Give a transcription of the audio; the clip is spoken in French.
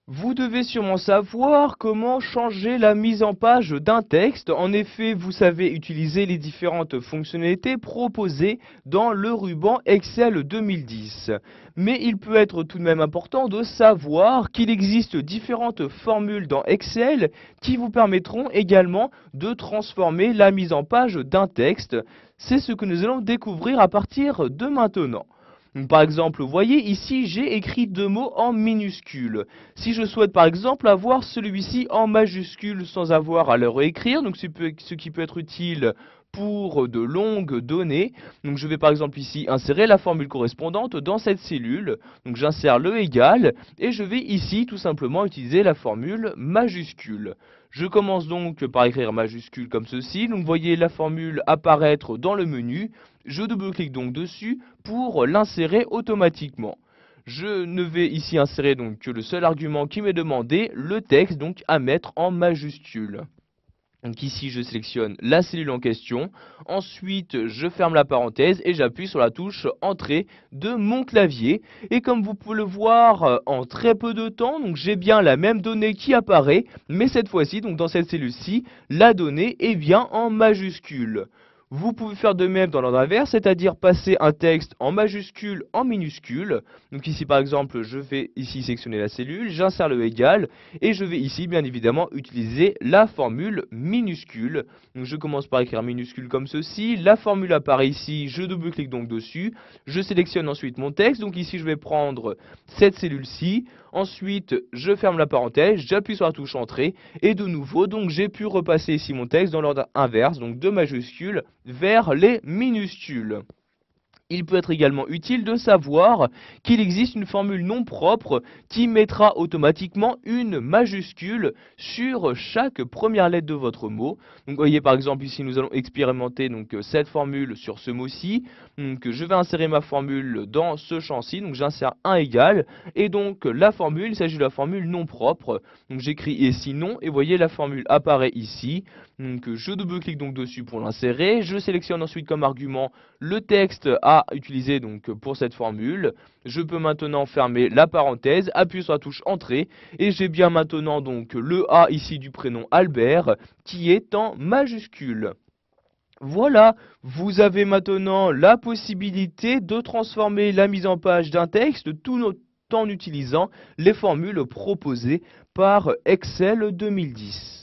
Vous devez sûrement savoir comment changer la mise en page d'un texte. En effet, vous savez utiliser les différentes fonctionnalités proposées dans le ruban Excel 2010. Mais il peut être tout de même important de savoir qu'il existe différentes formules dans Excel qui vous permettront également de transformer la mise en page d'un texte. C'est ce que nous allons découvrir à partir de maintenant. Donc, par exemple, vous voyez ici, j'ai écrit deux mots en minuscules. Si je souhaite par exemple avoir celui-ci en majuscule sans avoir à le réécrire, donc ce qui peut être utile pour de longues données, donc je vais par exemple ici insérer la formule correspondante dans cette cellule, donc j'insère le égal, et je vais ici tout simplement utiliser la formule majuscule. Je commence donc par écrire majuscule comme ceci, donc vous voyez la formule apparaître dans le menu, je double-clique donc dessus pour l'insérer automatiquement. Je ne vais ici insérer donc que le seul argument qui m'est demandé, le texte donc à mettre en majuscule. Donc ici je sélectionne la cellule en question, ensuite je ferme la parenthèse et j'appuie sur la touche entrée de mon clavier. Et comme vous pouvez le voir en très peu de temps, donc j'ai bien la même donnée qui apparaît, mais cette fois-ci, donc dans cette cellule-ci, la donnée est bien en majuscule. Vous pouvez faire de même dans l'ordre inverse, c'est-à-dire passer un texte en majuscule en minuscule. Donc ici par exemple, je vais ici sélectionner la cellule, j'insère le égal, et je vais ici bien évidemment utiliser la formule minuscule. Donc je commence par écrire minuscule comme ceci, la formule apparaît ici, je double-clique donc dessus, je sélectionne ensuite mon texte, donc ici je vais prendre cette cellule-ci, ensuite je ferme la parenthèse, j'appuie sur la touche entrée, et de nouveau donc j'ai pu repasser ici mon texte dans l'ordre inverse, donc de majuscules vers les minuscules. Il peut être également utile de savoir qu'il existe une formule non propre qui mettra automatiquement une majuscule sur chaque première lettre de votre mot. Donc vous voyez par exemple ici nous allons expérimenter donc cette formule sur ce mot-ci. Donc je vais insérer ma formule dans ce champ-ci, donc j'insère un égal et donc la formule, il s'agit de la formule non propre. Donc j'écris ici non et vous voyez la formule apparaît ici. Donc je double-clique donc dessus pour l'insérer, je sélectionne ensuite comme argument le texte à utiliser donc pour cette formule. Je peux maintenant fermer la parenthèse, appuyer sur la touche entrée et j'ai bien maintenant donc le A ici du prénom Albert qui est en majuscule. Voilà, vous avez maintenant la possibilité de transformer la mise en page d'un texte tout en utilisant les formules proposées par Excel 2010.